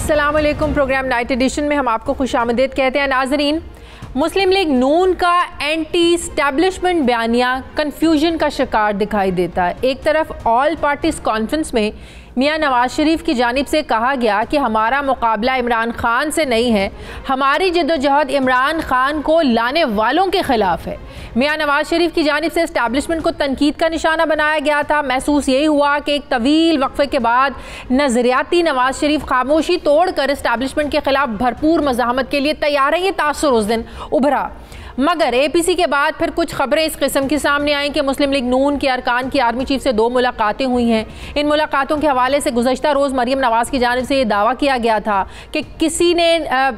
अस्सलाम वालेकुम। Programme night addition में हम आपको खुशामदीद कहते हैं। नाजरीन, मुस्लिम लीग नून का एंटी स्टैब्लिशमेंट बयानिया कन्फ्यूजन का शिकार दिखाई देता है। एक तरफ ऑल पार्टीज कॉन्फ्रेंस में मियां नवाज शरीफ की जानिब से कहा गया कि हमारा मुकाबला इमरान खान से नहीं है, हमारी जद्दोजहद इमरान खान को लाने वालों के खिलाफ है। मियां नवाज शरीफ की जानिब से इस्टेब्लिशमेंट को तनकीद का निशाना बनाया गया था। महसूस यही हुआ कि एक तवील वक्फे के बाद नजरियाती नवाज शरीफ खामोशी तोड़कर इस्टेब्लिशमेंट के खिलाफ भरपूर मज़ाहमत के लिए तैयार है। ये तासुर उस दिन उभरा, मगर APC के बाद फिर कुछ खबरें इस किस्म की सामने आई कि मुस्लिम लीग नून के अरकान की आर्मी चीफ से 2 मुलाकातें हुई हैं। इन मुलाकातों के हवाले से गुज़श्ता रोज़ मरियम नवाज़ की जानिब से ये दावा किया गया था कि किसी ने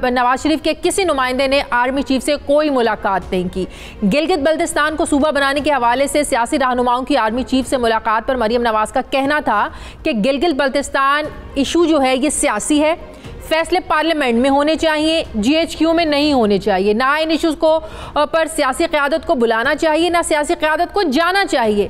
नवाज शरीफ के किसी नुमाइंदे ने आर्मी चीफ से कोई मुलाकात नहीं की। गिलगित बल्तिस्तान को सूबा बनाने के हवाले से सियासी रहनुमाओं की आर्मी चीफ से मुलाकात पर मरियम नवाज़ का कहना था कि गिलगित बल्तिस्तान इशू जो है ये सियासी है, फैसले पार्लियामेंट में होने चाहिए, GHQ में नहीं होने चाहिए। ना इन इशूज़ को पर सियासी क़यादत को बुलाना चाहिए, ना सियासी क़यादत को जाना चाहिए।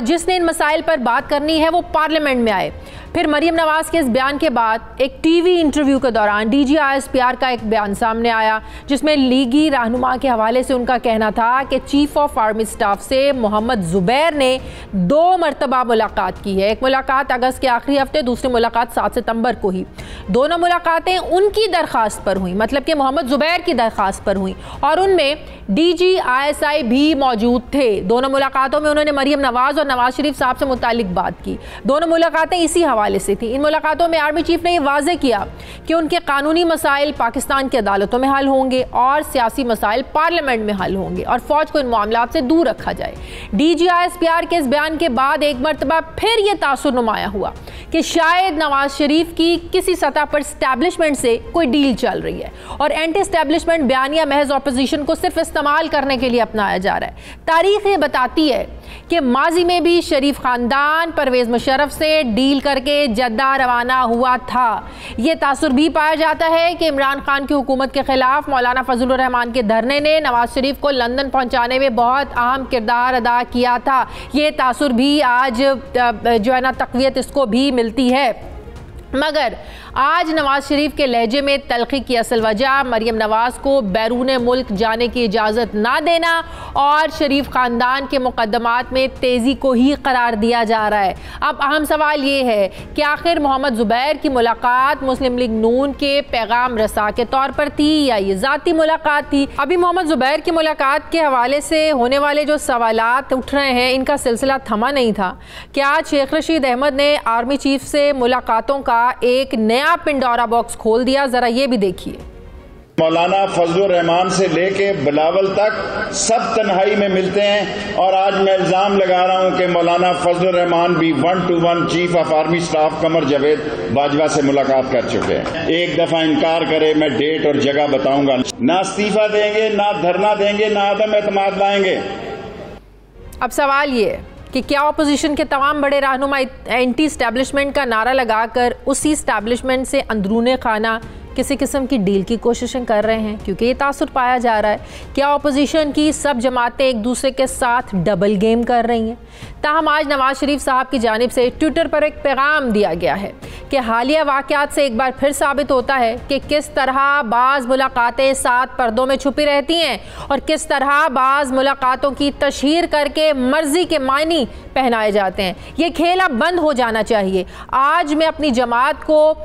जिसने इन मसाइल पर बात करनी है वो पार्लियामेंट में आए। फिर मरियम नवाज़ के इस बयान के बाद एक TV इंटरव्यू के दौरान DG ISPR का एक बयान सामने आया जिसमें लीगी रहनुमा के हवाले से उनका कहना था कि चीफ ऑफ आर्मी स्टाफ से मोहम्मद ज़ुबैर ने 2 मरतबा मुलाकात की है। एक मुलाकात अगस्त के आखिरी हफ्ते, दूसरी मुलाकात 7 सितंबर को ही। दोनों मुलाकातें उनकी दरख्वास्त पर हुई, मतलब कि मोहम्मद ज़ुबैर की दरख्वास्त पर हुई, और उनमें DG ISI भी मौजूद थे। दोनों मुलाकातों में उन्होंने मरियम नवाज़ और नवाज शरीफ साहब से मुतालिक बात की। दोनों मुलाकातें इसी हवाले से थी। इन मुलाकातों में आर्मी चीफ ने यह वाज़ेह किया कि उनके कानूनी मसाइल पाकिस्तान की अदालतों में हल होंगे और सियासी मसाइल पार्लियामेंट में हल होंगे और फौज को इन मामलात से दूर रखा जाए। DG ISPR के इस बयान के बाद एक मरतबा फिर यह तासुर नुमाया हुआ कि शायद नवाज शरीफ की किसी सतह पर स्टैब्लिशमेंट से कोई डील चल रही है और एंटी स्टैब्लिशमेंट बयानिया महज ऑपोजिशन को सिर्फ इस्तेमाल करने के लिए अपनाया जा रहा है। तारीख ये बताती है कि माजी में भी शरीफ खानदान परवेज मुशर्रफ से डील करके जद्दा रवाना हुआ था। ये तासुर भी पाया जाता है कि इमरान खान की हुकूमत के खिलाफ मौलाना फजलुर रहमान के धरने ने नवाज शरीफ को लंदन पहुंचाने में बहुत अहम किरदार अदा किया था। ये तासुर भी आज जो है ना तक़वियत इसको भी मिलती है। मगर आज नवाज शरीफ के लहजे में तलखी की असल वजह मरियम नवाज़ को बैरून मुल्क जाने की इजाज़त ना देना और शरीफ ख़ानदान के मुकदमात में तेज़ी को ही करार दिया जा रहा है। अब अहम सवाल ये है कि आखिर मोहम्मद ज़ुबैर की मुलाकात मुस्लिम लीग नून के पैगाम रसा के तौर पर थी या ये ज़ाती मुलाकात थी। अभी मोहम्मद ज़ुबैर की मुलाकात के हवाले से होने वाले जो सवालात उठ रहे हैं इनका सिलसिला थमा नहीं था कि आज शेख रशीद अहमद ने आर्मी चीफ से मुलाकातों का एक नया पिंडोरा बॉक्स खोल दिया। जरा ये भी देखिए। मौलाना फजलुर रहमान से लेके बिलावल तक सब तन्हाई में मिलते हैं और आज मैं इल्जाम लगा रहा हूं कि मौलाना फजलुर रहमान भी 1-to-1 chief of army staff Qamar Javed Bajwa से मुलाकात कर चुके हैं। एक दफा इनकार करे मैं डेट और जगह बताऊंगा। ना इस्तीफा देंगे, ना धरना देंगे, ना आदम एतमाद लाएंगे। अब सवाल ये है कि क्या अपोजिशन के तमाम बड़े रहनुमा एंटी स्टैब्लिशमेंट का नारा लगाकर उसी स्टैब्लिशमेंट से अंदरूने खाना किसी किस्म की डील की कोशिशें कर रहे हैं? क्योंकि ये तासुर पाया जा रहा है क्या अपोजिशन की सब जमातें एक दूसरे के साथ डबल गेम कर रही हैं। ताहम आज नवाज शरीफ साहब की जानिब से ट्विटर पर एक पैगाम दिया गया है कि हालिया वाक़यात से एक बार फिर साबित होता है कि किस तरह बाज़ मुलाकातें 7 पर्दों में छुपी रहती हैं और किस तरह बाज़ मुलाकातों की तशहीर करके मर्जी के मायने पहनाए जाते हैं। ये खेल अब बंद हो जाना चाहिए। आज मैं अपनी जमात को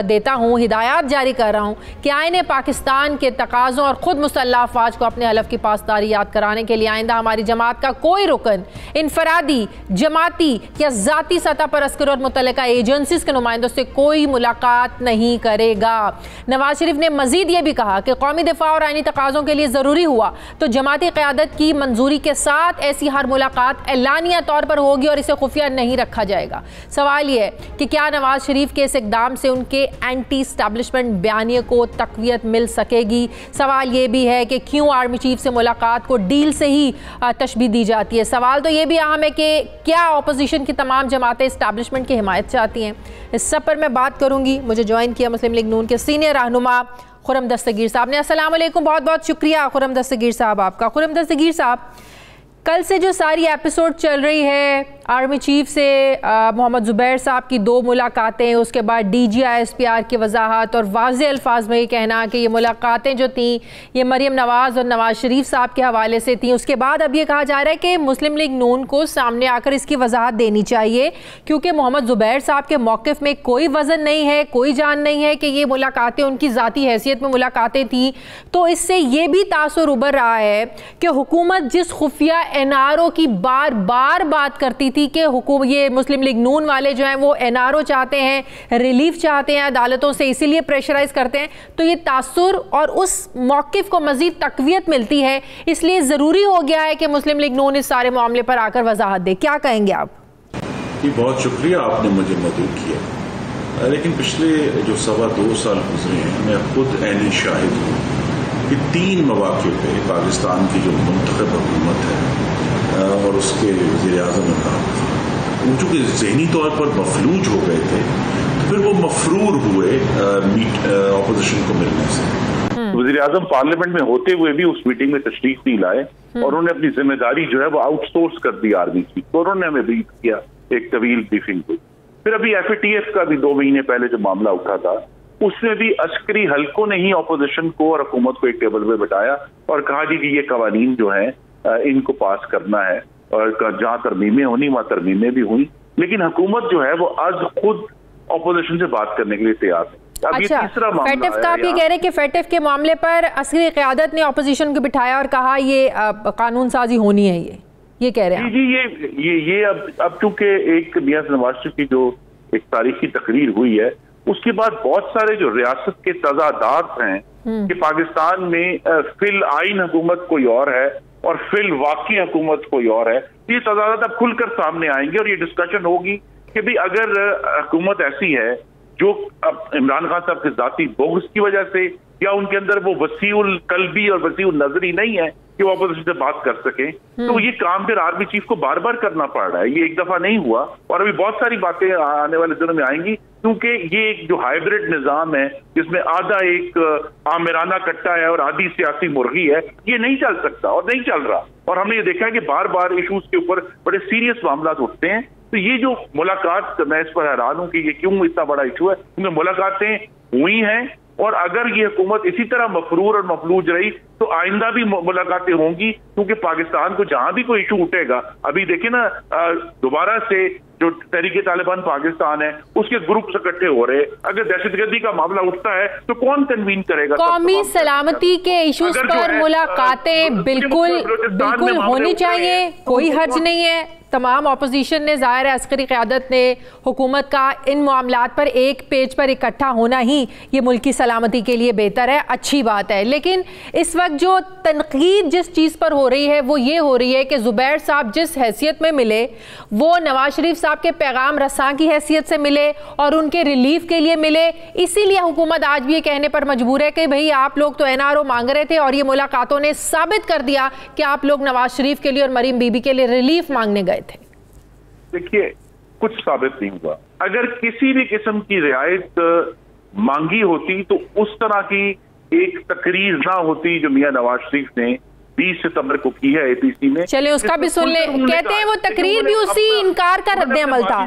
देता हूँ, हिदायत जारी कर रहा हूँ कि आईने पाकिस्तान के तकाज़ों और ख़ुद मुसल्लह अफ़वाज को अपने हलफ की पासदारी याद कराने के लिए आइंदा हमारी जमात का कोई रुकन इनफरादी, जमाती या ज़ाती सतह पर अस्कर और मुतल्लिका एजेंसीज़ के नुमाइंदों से कोई मुलाकात नहीं करेगा। नवाज शरीफ ने मज़ीद ये भी कहा कि कौमी दिफा और आइनी तकाज़ों के लिए ज़रूरी हुआ तो जमाती क़यादत की मंजूरी के साथ ऐसी हर मुलाकात एलानिया तौर पर होगी और इसे खुफिया नहीं रखा जाएगा। सवाल ये है कि क्या नवाज शरीफ के इस इक़दाम से उनके एंटी स्टैब्लिशमेंट बयानिए को तक़वियत मिल सकेगी? सवाल ये भी है कि क्यों आर्मी चीफ से मुलाकात को डील से ही तशबीह दी जाती है। सवाल तो ये भी अहम है कि क्या अपोजिशन की तमाम जमातें इस्टेब्लिशमेंट की हिमायत चाहती हैं? इस सब पर मैं बात करूँगी। मुझे ज्वाइन किया मुस्लिम लीग नून के सीनियर रहनुमा खुर्रम दस्तगीर साहब ने। अस्सलाम वालेकुम, बहुत बहुत शुक्रिया खुर्रम दस्तगीर साहब आपका। खुर्रम दस्तगीर साहब, कल से जो सारी एपिसोड चल रही है, आर्मी चीफ से मोहम्मद ज़ुबैर साहब की 2 मुलाकातें, उसके बाद DG-ISPR की वजाहत और वाज़े अल्फाज में ये कहना कि ये मुलाकातें जो थी ये मरीम नवाज़ और नवाज़ शरीफ साहब के हवाले से थी। उसके बाद अब ये कहा जा रहा है कि मुस्लिम लीग नून को सामने आकर इसकी वजाहत देनी चाहिए, क्योंकि मोहम्मद ज़ुबैर साहब के मौक़िफ़ में कोई वज़न नहीं है, कोई जान नहीं है कि ये मुलाकातें उनकी ज़ाती हैसियत में मुलाकातें थी। तो इससे ये भी तासुर उभर रहा है कि हुकूमत जिस खुफिया NRO की बार बार बात करती थी कि ये मुस्लिम लीग नून वाले जो हैं वो NRO चाहते हैं, रिलीफ चाहते हैं अदालतों से, इसीलिए प्रेशराइज करते हैं, तो ये तासुर और उस मौक़िफ़ को मज़ीद तक़वियत मिलती है। इसलिए ज़रूरी हो गया है कि मुस्लिम लीग नून इस सारे मामले पर आकर वजाहत दे। क्या कहेंगे आप? जी, बहुत शुक्रिया, आपने मुझे मदद किया। लेकिन पिछले जो 2.25 साल गुजरे हैं, मैं खुद ऐनी शाहिद हूँ कि 3 मौक़े पे पाकिस्तान की जो मुंतखब हुकूमत है और उसके वज़ीर-ए-आज़म वो चूँकि ज़हनी तौर पर मफलूज हो गए थे, तो फिर वो मफरूर हुए ऑपोजिशन को मिलने से। वज़ीर-ए-आज़म पार्लियामेंट में होते हुए भी उस मीटिंग में तशरीफ नहीं लाए और उन्होंने अपनी जिम्मेदारी जो है वो आउटसोर्स कर दी आर्मी की। तो उन्होंने हमें ब्रीफ किया एक तवील ब्रीफिंग को। फिर अभी FATF का भी 2 महीने पहले जो मामला उठा था, उसमें भी अस्करी हल्कों ने ही ऑपोजिशन को और हुकूमत को एक टेबल पे बैठाया और कहा जी कि ये कवानीन जो है इनको पास करना है, और जहां तरमीमें होनी वहां तरमीमें भी हुई, लेकिन हुकूमत जो है वो आज खुद ऑपोजिशन से बात करने के लिए तैयार है। अच्छा, FATF का आप ये कह रहे हैं कि FATF के मामले पर अस्करी क़यादत ने ऑपोजिशन को बिठाया और कहा ये कानून साजी होनी है, ये कह रहे हैं जी। ये अब चूंकि एक मियां नवाज शरीफ की जो एक तारीखी तकरीर हुई है, उसके बाद बहुत सारे जो रियासत के तजादात हैं कि पाकिस्तान में फिल आइन हुकूमत कोई और है और फिल वाकई हुकूमत कोई और है, ये तजादात अब खुलकर सामने आएंगे और ये डिस्कशन होगी कि भाई अगर हुकूमत ऐसी है जो अब इमरान खान साहब के जाती बोगस की वजह से या उनके अंदर वो वसीउल कल्बी और वसीउल नजरी नहीं है कि वो अपोजिशन से बात कर सके, तो ये काम फिर आर्मी चीफ को बार बार करना पड़ रहा है। ये एक दफा नहीं हुआ और अभी बहुत सारी बातें आने वाले दिनों में आएंगी, क्योंकि ये एक जो हाइब्रिड निजाम है जिसमें आधा एक आमिराना कट्टा है और आधी सियासी मुर्गी है, ये नहीं चल सकता और नहीं चल रहा। और हमने ये देखा है कि बार बार इशूज के ऊपर बड़े सीरियस मामला उठते हैं। तो ये जो मुलाकात, मैं इस पर हैरान हूं कि ये क्यों इतना बड़ा इशू है, क्योंकि मुलाकातें हुई हैं और अगर ये हुकूमत इसी तरह मफरूर और मफलूज रही तो आइंदा भी मुलाकातें होंगी, क्योंकि पाकिस्तान को जहां भी कोई इशू उठेगा, अभी देखिए ना दोबारा से जो तहरीके तालिबान पाकिस्तान है उसके ग्रुप इकट्ठे हो रहे, अगर दहशतगर्दी का मामला उठता है तो कौन कन्वीन करेगा? कौमी सलामती के इशूज पर मुलाकातें बिल्कुल होनी चाहिए, कोई हर्ज नहीं है। तमाम अपोजिशन ने, ज़ाहिर है अस्करी क़यादत ने, हुकूमत का इन मामलात पर एक पेज पर इकट्ठा होना ही ये मुल्क की सलामती के लिए बेहतर है, अच्छी बात है। लेकिन इस वक्त जो तनकीद जिस चीज़ पर हो रही है वो ये हो रही है कि ज़ुबैर साहब जिस हैसियत में मिले वो नवाज शरीफ साहब के पैगाम रसां की हैसियत से मिले और उनके रिलीफ के लिए मिले। इसीलिए हुकूमत आज भी ये कहने पर मजबूर है कि भाई आप लोग तो NRO मांग रहे थे और ये मुलाकातों ने साबित कर दिया कि आप लोग नवाज शरीफ के लिए और मरीम बीबी के लिए रिलीफ मांगने गए थे। देखिए, कुछ साबित नहीं हुआ। अगर किसी भी किस्म की रियायत मांगी होती तो उस तरह की एक तकरीर ना होती जो मियां नवाज शरीफ ने 20 सितंबर को की है APC में। चलिए उसका भी सुन ले। कहते हैं वो तकरीर भी उसी इनकार का रद्द-ए-अमल था।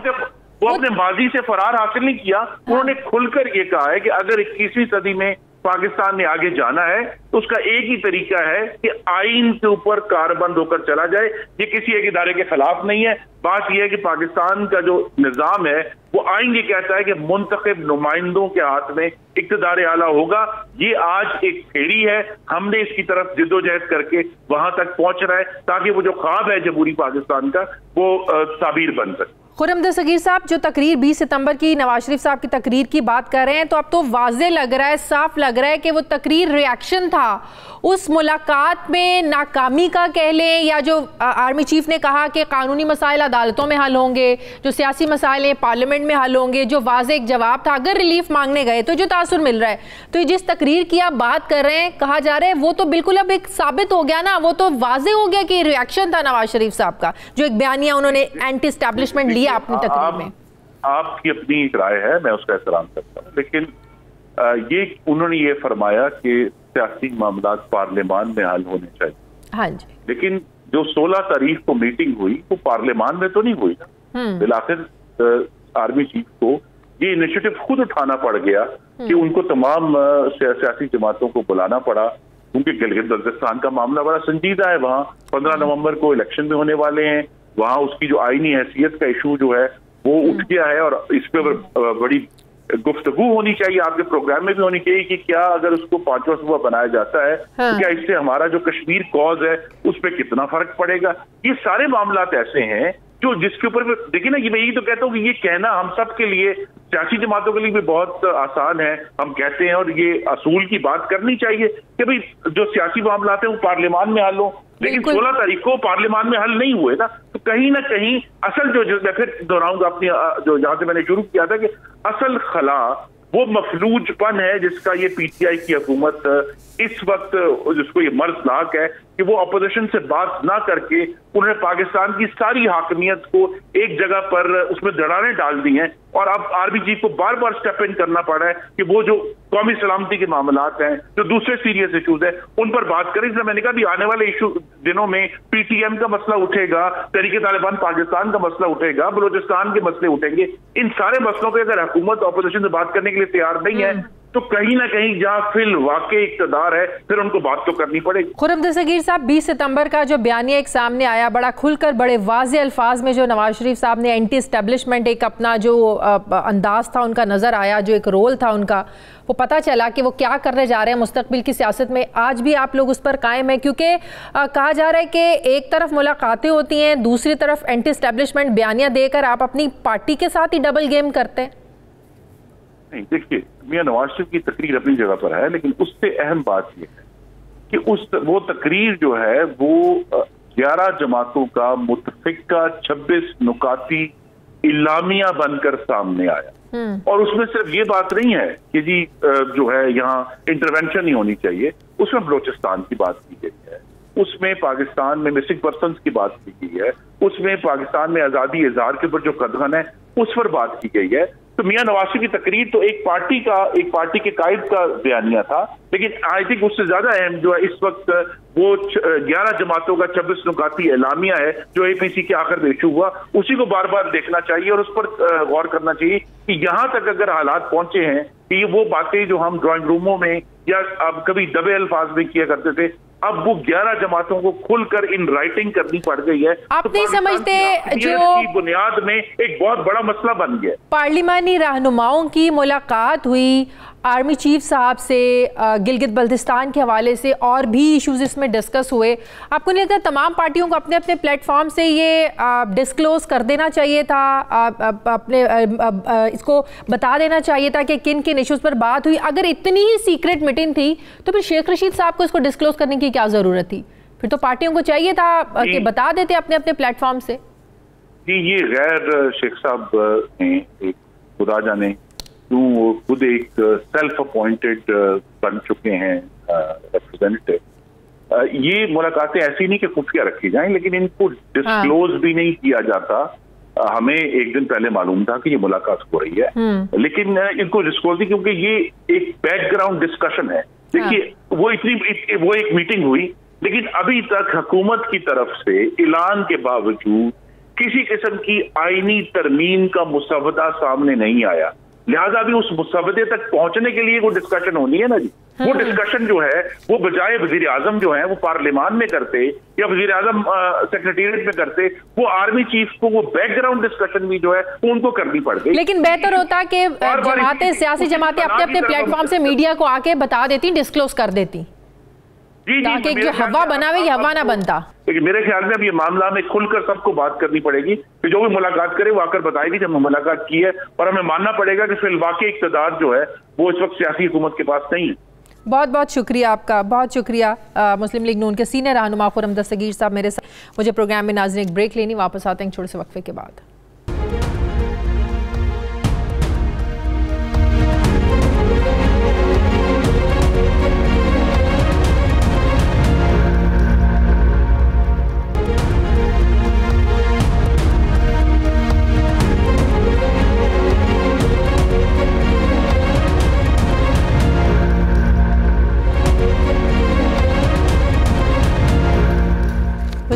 वो अपने माजी से फरार हासिल नहीं किया, उन्होंने खुलकर ये कहा है कि अगर 21वीं सदी में पाकिस्तान ने आगे जाना है तो उसका एक ही तरीका है कि आइन के ऊपर कारबंद होकर चला जाए। ये किसी एक इदारे के खिलाफ नहीं है। बात यह है कि पाकिस्तान का जो निजाम है वो आइन ये कहता है कि मुंतखब नुमाइंदों के हाथ में इक्तदार आला होगा। ये आज एक फेरी है, हमने इसकी तरफ जिद्दोजहद करके वहां तक पहुंच रहा है ताकि वो जो ख्वाब है जमहूरी पाकिस्तान का वो ताबीर बन सके। खुर्रम दस्तगीर साहब, जो तकरीर 20 सितंबर की नवाज शरीफ साहब की तकरीर की बात कर रहे हैं, तो अब तो वाज़े लग रहा है, साफ लग रहा है कि वो तकरीर रिएक्शन था उस मुलाकात में नाकामी का कह लें, या जो आर्मी चीफ ने कहा कि कानूनी मसाइल अदालतों में हल होंगे, जो सियासी मसाइल हैं पार्लियामेंट में हल होंगे, जो वाज़े एक जवाब था। अगर रिलीफ मांगने गए तो जो तासुर मिल रहा है, तो ये जिस तकरीर की आप बात कर रहे हैं, कहा जा रहा है, वो तो बिल्कुल अब एक साबित हो गया ना, वो तो वाज़े हो गया कि रिएक्शन था नवाज शरीफ साहब का, जो एक बयानिया उन्होंने एंटी एस्टैब्लिशमेंट लिया अपनी तकरीर में। आपकी अपनी राय है, मैं उसका एहतराम करता हूँ, लेकिन ये उन्होंने ये फरमाया कि सियासी मामला पार्लियामान में हल होने चाहिए। हाँ जी। लेकिन जो 16 तारीख को मीटिंग हुई वो पार्लियामान में तो नहीं हुई ना। बिलाखिर आर्मी चीफ को ये इनिशिएटिव खुद उठाना पड़ गया कि उनको तमाम सियासी जमातों को बुलाना पड़ा, क्योंकि गिलगित बल्तिस्तान का मामला बड़ा संजीदा है। वहाँ 15 नवंबर को इलेक्शन भी होने वाले हैं, वहाँ उसकी जो आईनी हैसियत का इशू जो है वो उठ गया है और इस पर बड़ी गुफ्तगू होनी चाहिए, आपके प्रोग्राम में भी होनी चाहिए कि क्या अगर उसको 5वां सूबा बनाया जाता है तो क्या इससे हमारा जो कश्मीर कॉज है उस पर कितना फर्क पड़ेगा। ये सारे मामलात ऐसे हैं जो जिसके ऊपर देखिए ना, ये मैं यही तो कहता हूँ कि ये कहना हम सब के लिए, सियासी जमातों के लिए भी बहुत आसान है, हम कहते हैं, और ये असूल की बात करनी चाहिए कि भाई जो सियासी मामलात हैं वो पार्लियामान में हल हो, लेकिन 16 तारीख को पार्लियामान में हल नहीं हुए ना, तो कहीं ना कहीं असल जो मैं फिर दोहराऊंगा अपनी जो जहां से मैंने शुरू किया था कि असल खला वो मफलूजपन है जिसका ये पीटीआई की हुकूमत इस वक्त जिसको ये मर्ज़नाक है कि वो अपोजिशन से बात ना करके उन्होंने पाकिस्तान की सारी हाकमियत को एक जगह पर उसमें दरारें डाल दी हैं और अब आर्मी चीफ को बार बार स्टेप इन करना पड़ा है कि वो जो कौमी सलामती के मामलात हैं, जो दूसरे सीरियस इशूज हैं, उन पर बात करें। इसलिए मैंने कहा भी आने वाले इशू दिनों में पीटीएम का मसला उठेगा, तहरीक तालिबान पाकिस्तान का मसला उठेगा, बलूचिस्तान के मसले उठेंगे। इन सारे मसलों पर अगर हुकूमत अपोजिशन से बात करने के लिए तैयार नहीं है तो कहीं ना कहीं जहां फिल वाकई इक़्तिदार है फिर उनको बात तो करनी पड़ेगी। खुर्रम दस्तगीर साहब, 20 सितंबर का जो बयानिया एक सामने आया, बड़ा खुलकर बड़े वाज़े अल्फाज में जो नवाज शरीफ साहब ने एंटी एस्टेब्लिशमेंट एक अपना जो अंदाज था उनका नज़र आया, जो एक रोल था उनका, वो पता चला कि वो क्या करने जा रहे हैं मुस्तकबिल की सियासत में। आज भी आप लोग उस पर कायम है, क्योंकि कहा जा रहा है कि एक तरफ मुलाकातें होती हैं, दूसरी तरफ एंटी एस्टेब्लिशमेंट बयानिया देकर आप अपनी पार्टी के साथ ही डबल गेम करते हैं। नहीं, देखिए, मियां नवाज शरीफ की तकरीर अपनी जगह पर है, लेकिन उससे अहम बात यह है कि वो तकरीर जो है वो 11 जमातों का मुतफिका 26 नुकाती इलामिया बनकर सामने आया। और उसमें सिर्फ ये बात नहीं है कि जी जो है यहाँ इंटरवेंशन ही होनी चाहिए, उसमें बलूचिस्तान की बात की गई है, उसमें पाकिस्तान में मिसिंग पर्सन्स की बात की गई है, उसमें पाकिस्तान में आज़ादी इज़हार के ऊपर जो कदम है उस पर बात की गई है। तो मियां नवाज शरीफ की तकरीर तो एक पार्टी के कायद का बयानिया था, लेकिन आई थिंक उससे ज्यादा अहम जो है इस वक्त वो 11 जमातों का 26 नुकाती एलामिया है जो एपीसी के आखिर में इशू हुआ, उसी को बार बार देखना चाहिए और उस पर गौर करना चाहिए कि यहां तक अगर हालात पहुंचे हैं कि वो बातें जो हम ड्राइंग रूमों में या अब कभी दबे अल्फाज में किया करते थे, अब वो 11 जमातों को खुलकर इन राइटिंग करनी पड़ गई है। आप नहीं समझते जो बुनियाद में एक बहुत बड़ा मसला बन गया। पार्लिमानी रहनुमाओं की मुलाकात हुई आर्मी चीफ साहब से, गिलगित बल्तिस्तान के हवाले से और भी इश्यूज इसमें डिस्कस हुए। आपको नहीं लगता तमाम पार्टियों को अपने अपने प्लेटफॉर्म से ये डिस्क्लोज कर देना चाहिए था, अपने इसको बता देना चाहिए था कि किन किन इश्यूज पर बात हुई? अगर इतनी ही सीक्रेट मीटिंग थी तो फिर शेख रशीद साहब को इसको डिस्क्लोज करने की क्या जरूरत थी? फिर तो पार्टियों को चाहिए था कि बता देते अपने अपने प्लेटफॉर्म से। जी, ये गैर शेख साहब ने एक खुदा जाने क्यों वो खुद एक सेल्फ अपॉइंटेड बन चुके हैं रिप्रेजेंटेटिव। ये मुलाकातें ऐसी नहीं कि खुफिया रखी जाएं, लेकिन इनको डिस्क्लोज भी नहीं किया जाता। हमें एक दिन पहले मालूम था कि ये मुलाकात हो रही है, लेकिन इनको डिस्क्लोज नहीं, क्योंकि ये एक बैकग्राउंड डिस्कशन है। देखिए, वो एक मीटिंग हुई, लेकिन अभी तक हुकूमत की तरफ से ऐलान के बावजूद किसी किस्म की आईनी तरमीम का मुसवदा सामने नहीं आया। लिहाजा अभी उस मुसवदे तक पहुंचने के लिए वो डिस्कशन होनी है ना जी। वो डिस्कशन जो है वो बजाय वजीर आजम जो है वो पार्लियामान में करते या वजीर आजम सेक्रेटेरिएट में करते, वो आर्मी चीफ को वो बैकग्राउंड डिस्कशन भी जो है वो उनको करनी पड़ गई। लेकिन बेहतर होता कि जमातें, सियासी जमातें अपने अपने प्लेटफॉर्म से मीडिया को आके बता देती, डिस्क्लोज कर देती, ताकि जो हवा बनावे ये हवा ना बनता। लेकिन मेरे ख्याल में अब ये मामला में खुलकर सबको बात करनी पड़ेगी कि जो भी मुलाकात करे वो आकर बताएगी जब मुलाकात की है, और हमें मानना पड़ेगा कि फिर वाकई इक़्तिदार जो है वो इस वक्त सियासी हुकूमत के पास नहीं है। बहुत बहुत शुक्रिया आपका, बहुत शुक्रिया। मुस्लिम लीग नून के सीनियर रहनुमा खुर्रम दस्तगीर साहब मेरे साथ। मुझे प्रोग्राम में नाज़रीन एक ब्रेक लेनी, वापस आते हैं छोटे से वक्फे के बाद।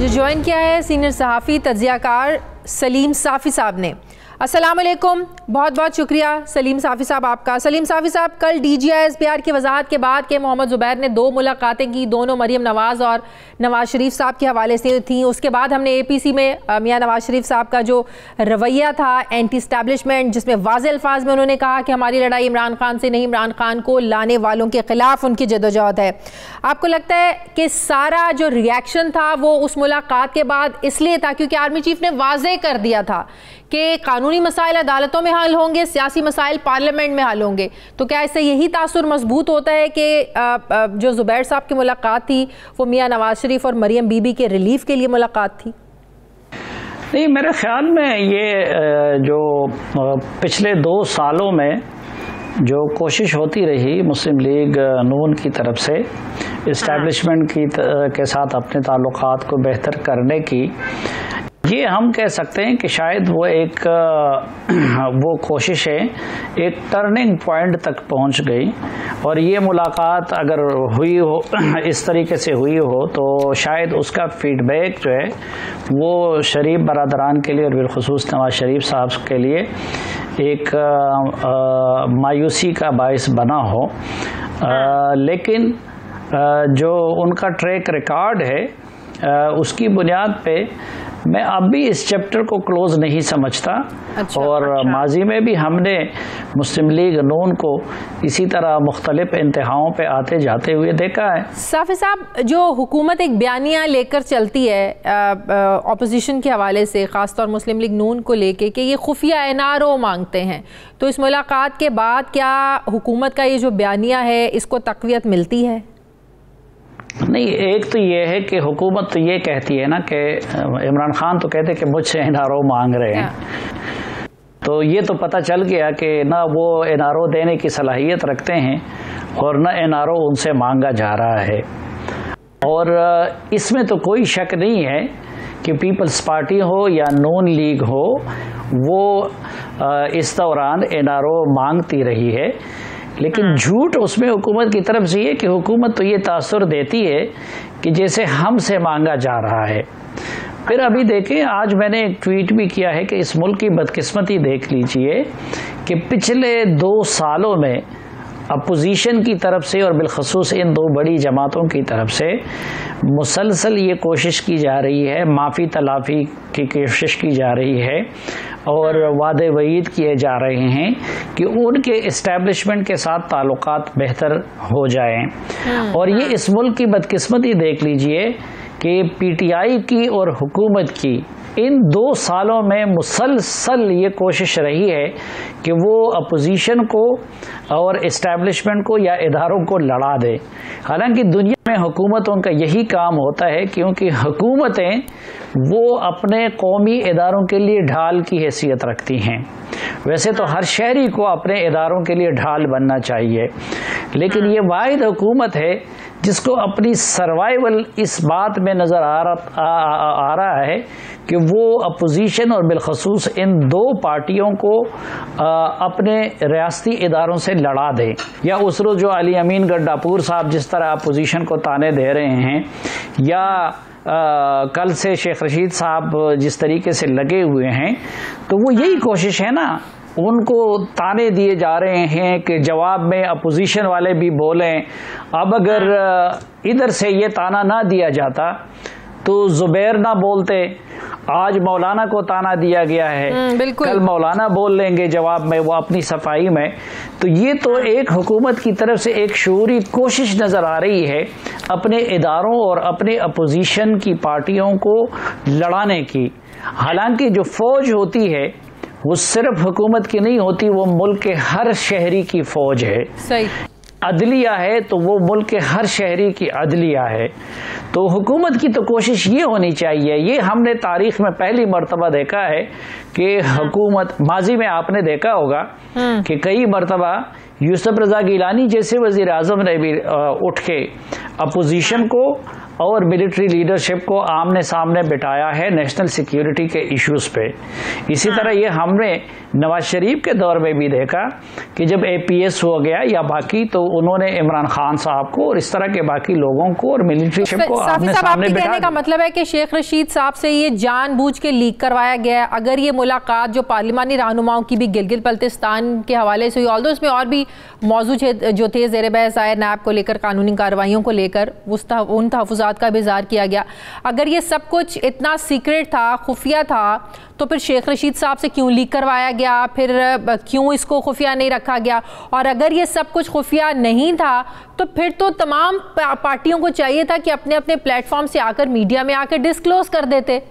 ज्वाइन ज्वाइन किया है सीनियर सहाफ़ी तज्ज़ियाकार सलीम साफ़ी साहब ने। अस्सलाम वालेकुम, बहुत बहुत शुक्रिया सलीम साफ़ी साहब आपका। सलीम साफ़ी साहब, कल DGI-SPR की वजाहत के बाद के मोहम्मद ज़ुबैर ने 2 मुलाकातें की, दोनों मरीम नवाज़ और नवाज़ शरीफ साहब के हवाले से थी। उसके बाद हमने APC में मियाँ नवाज़ शरीफ साहब का जो रवैया था एंटी इस्टेब्लिशमेंट, जिसमें वाज़ेह अल्फाज में उन्होंने कहा कि हमारी लड़ाई इमरान खान से नहीं, इमरान खान को लाने वालों के ख़िलाफ़ उनकी जदोजहद है। आपको लगता है कि सारा जो रिएक्शन था वो उस मुलाकात के बाद इसलिए था क्योंकि आर्मी चीफ ने वाज़ेह कर दिया था कि कानूनी मसाइल अदालतों में हल होंगे, सियासी मसाइल पार्लियामेंट में हल होंगे? तो क्या इससे यही तासुर मजबूत होता है कि जो ज़ुबैर साहब की मुलाकात थी वो मियाँ नवाज शरीफ और मरियम बीबी के रिलीफ के लिए मुलाकात थी? नहीं, मेरे ख्याल में ये जो पिछले 2 सालों में जो कोशिश होती रही मुस्लिम लीग नून की तरफ से इस्टेब्लिशमेंट के साथ अपने ताल्लुकात को बेहतर करने की, ये हम कह सकते हैं कि शायद वो कोशिशें एक टर्निंग पॉइंट तक पहुंच गई। और ये मुलाकात अगर हुई हो, इस तरीके से हुई हो, तो शायद उसका फीडबैक जो है वो शरीफ बरादरान के लिए और बिलखुसूस नवाज शरीफ साहब के लिए एक मायूसी का बायस बना हो। लेकिन जो उनका ट्रैक रिकॉर्ड है उसकी बुनियाद पे मैं अब भी इस चैप्टर को क्लोज नहीं समझता। और माजी में भी हमने मुस्लिम लीग नून को इसी तरह मुख्तलिफ इंतहाओं पे आते जाते हुए देखा है। साफ़ी साहब, जो हुकूमत एक बयानिया लेकर चलती है अपोजिशन के हवाले से, ख़ासतौर मुस्लिम लीग नून को लेके कि ये खुफिया NRO मांगते हैं, तो इस मुलाकात के बाद क्या हुकूमत का ये जो बयानिया है इसको तक़वियत मिलती है? नहीं, एक तो ये है कि हुकूमत तो ये कहती है ना कि इमरान खान तो कहते कि मुझसे NRO मांग रहे हैं, तो ये तो पता चल गया कि ना वो NRO देने की सलाहियत रखते हैं और ना NRO उनसे मांगा जा रहा है। और इसमें तो कोई शक नहीं है कि पीपल्स पार्टी हो या नून लीग हो, वो इस दौरान NRO मांगती रही है। लेकिन झूठ उसमें हुकूमत की तरफ से ये कि हुकूमत तो ये तासुर देती है कि जैसे हमसे मांगा जा रहा है। फिर अभी देखें, आज मैंने एक ट्वीट भी किया है कि इस मुल्क की बदकिस्मती देख लीजिए कि पिछले 2 सालों में अपोजिशन की तरफ से और बिलखसूस इन 2 बड़ी जमातों की तरफ से मुसलसल ये कोशिश की जा रही है, माफ़ी तलाफ़ी की कोशिश की जा रही है और वादे वईद किए जा रहे हैं कि उनके इस्टेब्लिशमेंट के साथ ताल्लुकात बेहतर हो जाएं। और ये इस मुल्क की बदकिस्मती देख लीजिए कि PTI की और हुकूमत की इन 2 सालों में मुसलसल ये कोशिश रही है कि वो अपोजिशन को और इस्टेब्लिशमेंट को या इदारों को लड़ा दे। हालांकि दुनिया में हुकूमतों का यही काम होता है, क्योंकि हुकूमतें वो अपने कौमी इदारों के लिए ढाल की हैसियत रखती हैं। वैसे तो हर शहरी को अपने इदारों के लिए ढाल बनना चाहिए, लेकिन ये वाहिद हुकूमत है जिसको अपनी सर्वाइवल इस बात में नज़र आ रहा है कि वो अपोजिशन और बिलखसूस इन 2 पार्टियों को अपने रियासती इदारों से लड़ा दे। या उस रोज़ जो अली अमीन गड्डापुर साहब जिस तरह अपोजिशन को ताने दे रहे हैं, या कल से शेख रशीद साहब जिस तरीके से लगे हुए हैं, तो वो यही कोशिश है ना, उनको ताने दिए जा रहे हैं कि जवाब में अपोजिशन वाले भी बोलें। अब अगर इधर से ये ताना ना दिया जाता तो ज़ुबैर ना बोलते, आज मौलाना को ताना दिया गया है, कल मौलाना बोल लेंगे जवाब में वो अपनी सफाई में। तो ये तो एक हुकूमत की तरफ से एक शऊरी कोशिश नज़र आ रही है अपने इदारों और अपने अपोजिशन की पार्टियों को लड़ाने की। हालांकि जो फौज होती है वो सिर्फ हुकूमत की नहीं होती, वो मुल्क के हर शहरी की फौज है। सही। अदलिया है तो वो मुल्क के हर शहरी की अदलिया है। तो हुकूमत की तो कोशिश ये होनी चाहिए, ये हमने तारीख में पहली मर्तबा देखा है कि हुकूमत, माजी में आपने देखा होगा कि कई मर्तबा यूसुफ रजा गिलानी जैसे वजीर आजम ने भी उठ के अपोजिशन को और मिलिट्री लीडरशिप को आमने सामने बिठाया है नेशनल सिक्योरिटी के इश्यूज पे। इसी तरह ये हमने नवाज शरीफ के दौर में भी देखा कि जब APS हो गया या बाकी, तो उन्होंने इमरान खान साहब को और इस तरह के बाकी लोगों को और मिलिट्री को आमने सामने बिठा। कहने का मतलब है कि शेख रशीद साहब से ये जानबूझ के लीक करवाया गया है। अगर ये मुलाकात जो पार्लिमानी रहनुमाओं की भी गिलगित बल्तिस्तान के हवाले से हुई, ऑल्दो इसमें और भी मौजूद जो थे ज़ेर बहस आए, नैब को लेकर, कानूनी कार्रवाइयों को लेकर उन तहफ़्फ़ुज़ात का भी इज़हार किया गया। अगर ये सब कुछ इतना सीक्रेट था, खुफिया था, तो फिर शेख रशीद साहब से क्यों लीक करवाया गया, फिर क्यों इसको खुफिया नहीं रखा गया? और अगर ये सब कुछ खुफिया नहीं था तो फिर तो तमाम पार्टियों को चाहिए था कि अपने अपने प्लेटफॉर्म से आकर मीडिया में आकर डिस्क्लोज कर देते।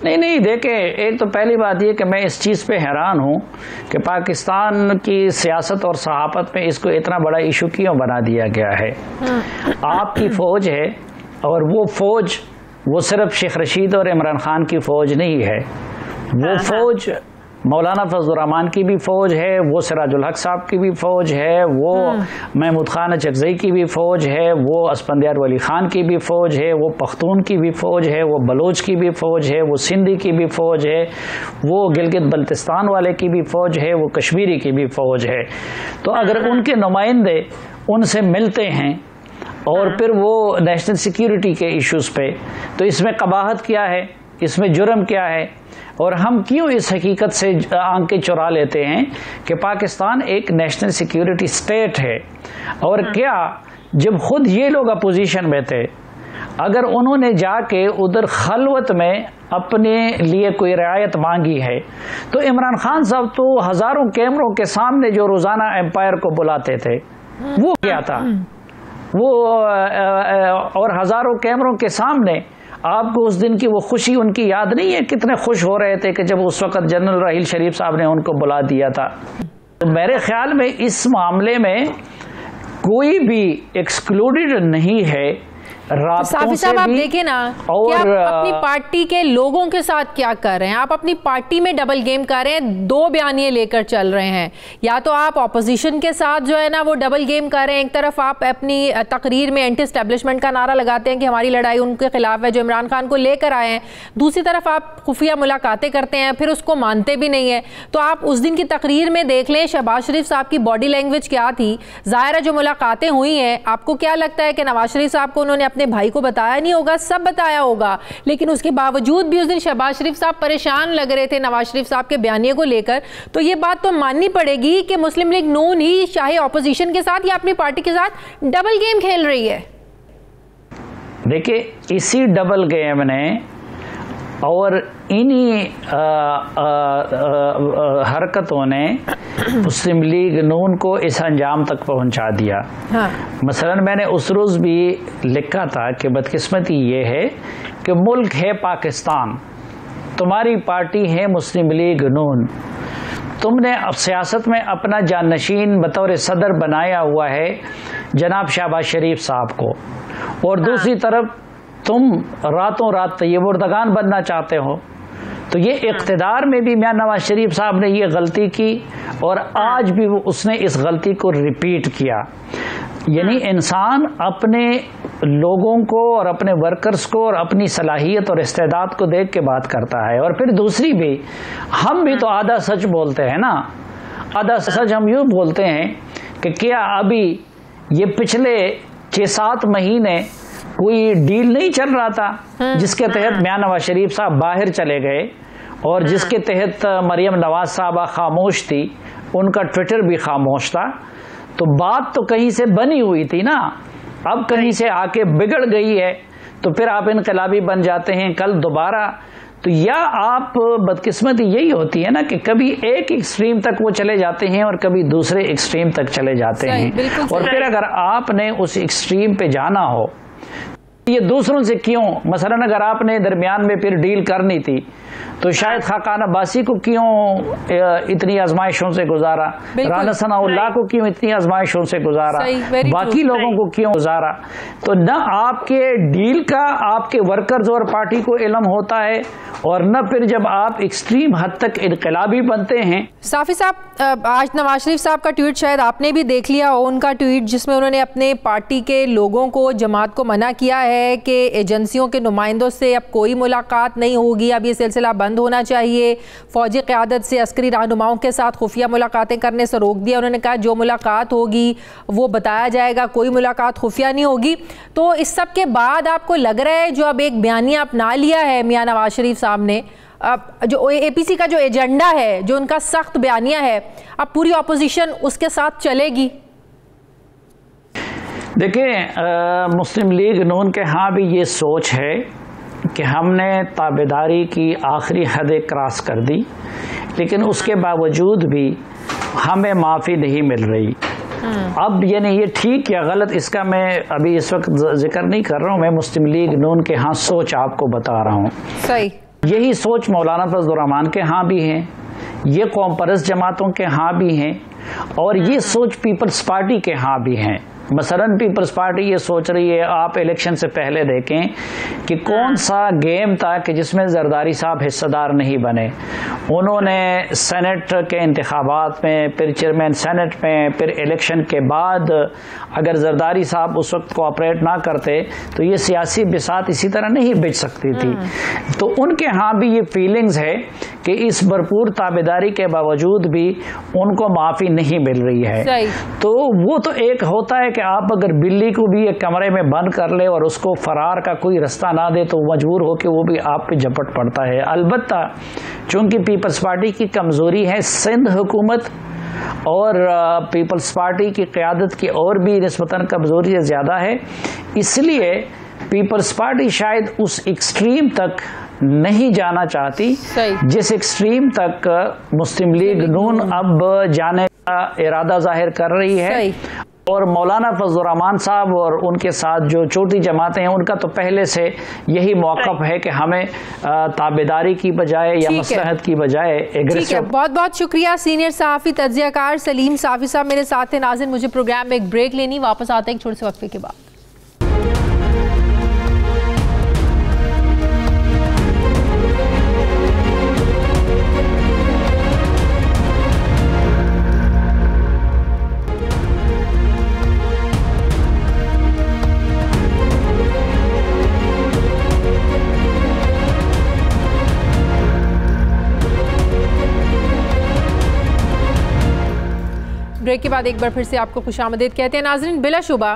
नहीं, देखे, एक तो पहली बात ये कि मैं इस चीज़ पे हैरान हूँ कि पाकिस्तान की सियासत और सहाफत में इसको इतना बड़ा इशू क्यों बना दिया गया है। आपकी फ़ौज है और वो फ़ौज वो सिर्फ शेख रशीद और इमरान खान की फ़ौज नहीं है, वो फ़ौज मौलाना फजलुर रहमान की भी फ़ौज है, वो सिराजुल हक साहब की भी फ़ौज है, वो महमूद खान चकजई की भी फ़ौज है, वो अस्फंदियार वली खान की भी फ़ौज है, वो पख्तून की भी फ़ौज है, वो बलोच की भी फ़ौज है, वो सिंधी की भी फ़ौज है, वो गिलगित बल्तिस्तान वाले की भी फ़ौज है, वो कश्मीरी की भी फ़ौज है। तो अगर उनके नुमाइंदे उनसे मिलते हैं और फिर वो नेशनल सिक्योरिटी के इश्यूज़ पे, तो इसमें कबाहत क्या है, इसमें जुर्म क्या है? और हम क्यों इस हकीकत से आंखें चुरा लेते हैं कि पाकिस्तान एक नेशनल सिक्योरिटी स्टेट है? और क्या जब खुद ये लोग अपोजिशन में थे, अगर उन्होंने जाके उधर खलवत में अपने लिए कोई रियायत मांगी है, तो इमरान खान साहब तो हजारों कैमरों के सामने जो रोजाना एम्पायर को बुलाते थे, वो क्या था? वो और हजारों कैमरों के सामने आपको उस दिन की वो खुशी उनकी याद नहीं है? कितने खुश हो रहे थे कि जब उस वक्त जनरल राहील शरीफ साहब ने उनको बुला दिया था। तो मेरे ख्याल में इस मामले में कोई भी एक्सक्लूडेड नहीं है। साफी साहब, आप देखिए ना कि आप अपनी पार्टी के लोगों के साथ क्या कर रहे हैं। आप अपनी पार्टी में डबल गेम कर रहे हैं, दो बयानिए लेकर चल रहे हैं। या तो आप ऑपोजिशन के साथ जो है ना वो डबल गेम कर रहे हैं, एक तरफ आप अपनी तकरीर में एंटी एस्टेब्लिशमेंट का नारा लगाते हैं कि हमारी लड़ाई उनके खिलाफ है जो इमरान खान को लेकर आए हैं, दूसरी तरफ आप खुफिया मुलाकातें करते हैं, फिर उसको मानते भी नहीं है। तो आप उस दिन की तकरीर में देख लें शहबाज शरीफ साहब की बॉडी लैंग्वेज क्या थी। ज़ाहिर है जो मुलाकातें हुई हैं, आपको क्या लगता है कि नवाज शरीफ साहब को उन्होंने अपने भाई को बताया नहीं होगा? सब बताया होगा, लेकिन उसके बावजूद भी उस दिन शहबाज शरीफ साहब परेशान लग रहे थे नवाज शरीफ साहब के बयानिए को लेकर। तो ये बात तो माननी पड़ेगी कि मुस्लिम लीग नून ही चाहे ऑपोजिशन के साथ या अपनी पार्टी के साथ डबल गेम खेल रही है। देखिए, इसी डबल गेम ने और इन्हीं हरकतों ने मुस्लिम लीग नून को इस अंजाम तक पहुंचा दिया। हाँ। मसलन मैंने उस रोज़ भी लिखा था कि बदकिस्मती ये है कि मुल्क है पाकिस्तान, तुम्हारी पार्टी है मुस्लिम लीग नून, तुमने अब सियासत में अपना जाननशीन बतौर सदर बनाया हुआ है जनाब शहबाज शरीफ साहब को, और दूसरी तरफ तुम रातों रात तय्यब-उर-दगान बनना चाहते हो। तो ये इक़्तिदार में भी मियां नवाज शरीफ साहब ने ये गलती की और आज भी उसने इस गलती को रिपीट किया। यानी इंसान अपने लोगों को और अपने वर्कर्स को और अपनी सलाहियत और इस्तेदाद को देख के बात करता है। और फिर दूसरी भी, हम भी तो आधा सच बोलते हैं ना। आधा सच हम यूँ बोलते हैं कि क्या अभी ये पिछले 6-7 महीने कोई डील नहीं चल रहा था जिसके तहत मियां नवाज शरीफ साहब बाहर चले गए और जिसके तहत मरियम नवाज साहबा खामोश थी, उनका ट्विटर भी खामोश था। तो बात तो कहीं से बनी हुई थी ना, अब कहीं से आके बिगड़ गई है, तो फिर आप इनकलाबी बन जाते हैं कल दोबारा। तो या आप बदकिस्मती यही होती है ना कि कभी एक एक्सट्रीम तक वो चले जाते हैं और कभी दूसरे एक्सट्रीम तक चले जाते हैं। और फिर अगर आपने उस एक्सट्रीम पे जाना हो ये दूसरों से क्यों, मसलन अगर आपने दरमियान में फिर डील करनी थी तो शायद खाकान अब्बासी को क्यों इतनी आजमाइशों से गुजारा, राना सनाउल्लाह को क्यों इतनी आजमाइशों से गुजारा, बाकी लोगों को क्यों गुजारा। तो न आपके डील का आपके वर्कर्स और पार्टी को इल्म होता है और न फिर जब आप एक्सट्रीम हद तक इनकलाबी बनते हैं। साफी साहब, आज नवाज शरीफ साहब का ट्वीट शायद आपने भी देख लिया हो, उनका ट्वीट जिसमें उन्होंने अपने पार्टी के लोगों को, जमात को मना किया है कि एजेंसियों के नुमाइंदों से अब कोई मुलाकात नहीं होगी, अब ये सिलसिला बंद होना चाहिए। फौजी क़यादत से अस्करी रहनुमाओं के साथ खुफिया मुलाकातें करने से रोक दिया। उन्होंने कहा जो मुलाकात होगी वो बताया जाएगा, कोई मुलाकात खुफिया नहीं होगी। तो इस सब के बाद आपको लग रहा है जो अब एक बयानिया अपना लिया है मियां नवाज शरीफ साहब ने, अब जो एपीसी का जो एजेंडा है, जो उनका सख्त बयानिया है, अब पूरी अपोजिशन उसके साथ चलेगी? देखिए, मुस्लिम लीग नून के यहाँ भी ये सोच है कि हमने ताबेदारी की आखिरी हदें क्रॉस कर दी, लेकिन उसके बावजूद भी हमें माफ़ी नहीं मिल रही। अब यानी ये ठीक या गलत इसका मैं अभी इस वक्त जिक्र नहीं कर रहा हूँ, मैं मुस्लिम लीग नून के यहाँ सोच आपको बता रहा हूँ। सही, यही सोच मौलाना फजलुर रहमान के यहाँ भी है, ये कौम परस्त जमातों के यहाँ भी हैं, और ये सोच पीपल्स पार्टी के यहाँ भी हैं। मसलन पीपल्स पार्टी ये सोच रही है, आप इलेक्शन से पहले देखें कि कौन सा गेम था कि जिसमें जरदारी साहब हिस्सेदार नहीं बने। उन्होंने सेनेट के इंतखाबात में, फिर चेयरमैन सेनेट में, फिर इलेक्शन के बाद अगर जरदारी साहब उस वक्त कोऑपरेट ना करते तो ये सियासी बिसात इसी तरह नहीं बिछ सकती थी। तो उनके यहाँ भी ये फीलिंग्स है कि इस भरपूर ताबेदारी के बावजूद भी उनको माफ़ी नहीं मिल रही है। तो वो तो एक होता है कि आप अगर बिल्ली को भी एक कमरे में बंद कर ले और उसको फरार का कोई रास्ता ना दे तो मजबूर हो कि वो भी आप पे झपट पड़ता है। अलबत्ता चूंकि पीपल्स पार्टी की कमजोरी है सिंध हुकूमत और पीपल्स पार्टी की क़यादत की और भी निस्बतन कमजोरी ज़्यादा है, इसलिए पीपल्स पार्टी शायद उस एक्सट्रीम तक नहीं जाना चाहती जिस एक्सट्रीम तक मुस्लिम लीग नून अब जाने का इरादा जाहिर कर रही है। और मौलाना फजलुर रहमान साहब और उनके साथ जो छोटी जमातें हैं उनका तो पहले से यही मौक़िफ़ है कि हमें ताबेदारी की बजाय या मसलहत की बजाय एग्रेसिव। बहुत बहुत शुक्रिया सीनियर सहाफ़ी तज्ज़ियाकार सलीम साफ़ी साहब मेरे साथ हैं। नाज़रीन, मुझे प्रोग्राम में एक ब्रेक लेनी, वापस आते हैं एक छोटे से वक्फे के बाद। ब्रेक के बाद एक बार फिर से आपको खुशामदीद कहते हैं। नाज़रीन, बिलाशुबा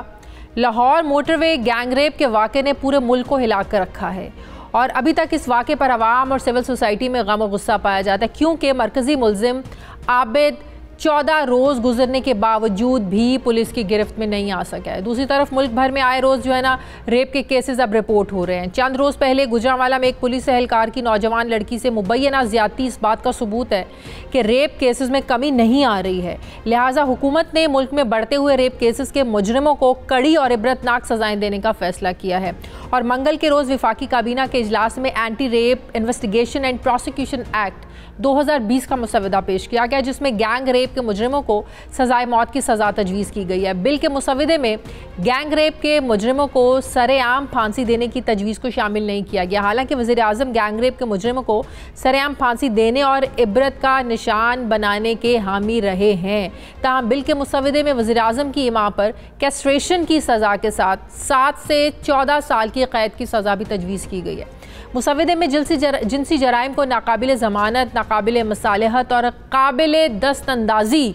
लाहौर मोटरवे गैंगरेप के वाक़े ने पूरे मुल्क को हिला कर रखा है और अभी तक इस वाक़े पर आवाम और सिविल सोसाइटी में गम और गुस्सा पाया जाता है, क्योंकि मरकज़ी मुल्ज़िम आबिद 14 रोज़ गुजरने के बावजूद भी पुलिस की गिरफ्त में नहीं आ सका है। दूसरी तरफ मुल्क भर में आए रोज़ जो है ना रेप के केसेस अब रिपोर्ट हो रहे हैं। चंद रोज़ पहले गुजरांवाला में एक पुलिस एहलकार की नौजवान लड़की से मुबैना ज़्यादती इस बात का सबूत है कि रेप केसेस में कमी नहीं आ रही है। लिहाजा हुकूमत ने मुल्क में बढ़ते हुए रेप केसेस के मुजरिमों को कड़ी और इबरतनाक सजाएं देने का फैसला किया है। और मंगल के रोज़ वफाकी काबीना के इजलास में anti rape investigation and prosecution act 2020 का मुसवदा पेश किया गया, जिसमें गैंग रेप के मुजरिमों को सजाए मौत की सज़ा तजवीज़ की गई है। बिल के मुसवदे में गैंग रेप के मुजरिमों को सरेआम फांसी देने की तजवीज़ को शामिल नहीं किया गया। हालांकि वज़ीर आज़म गैंग रेप के मुजरिमों को सरेआम फांसी देने और इबरत का निशान बनाने के हामी रहे हैं। ताहम बिल के मुसवदे में वज़ीर आज़म की इमाम पर कैस्ट्रेशन की सज़ा के साथ 7 से 14 साल की कैद की सज़ा भी तजवीज़ की गई है। मुसवदे में जिनसी जराइम को नाकाबिल ज़मानत, नाकाबिल मसालहत और काबिल दस्तअंदाज़ी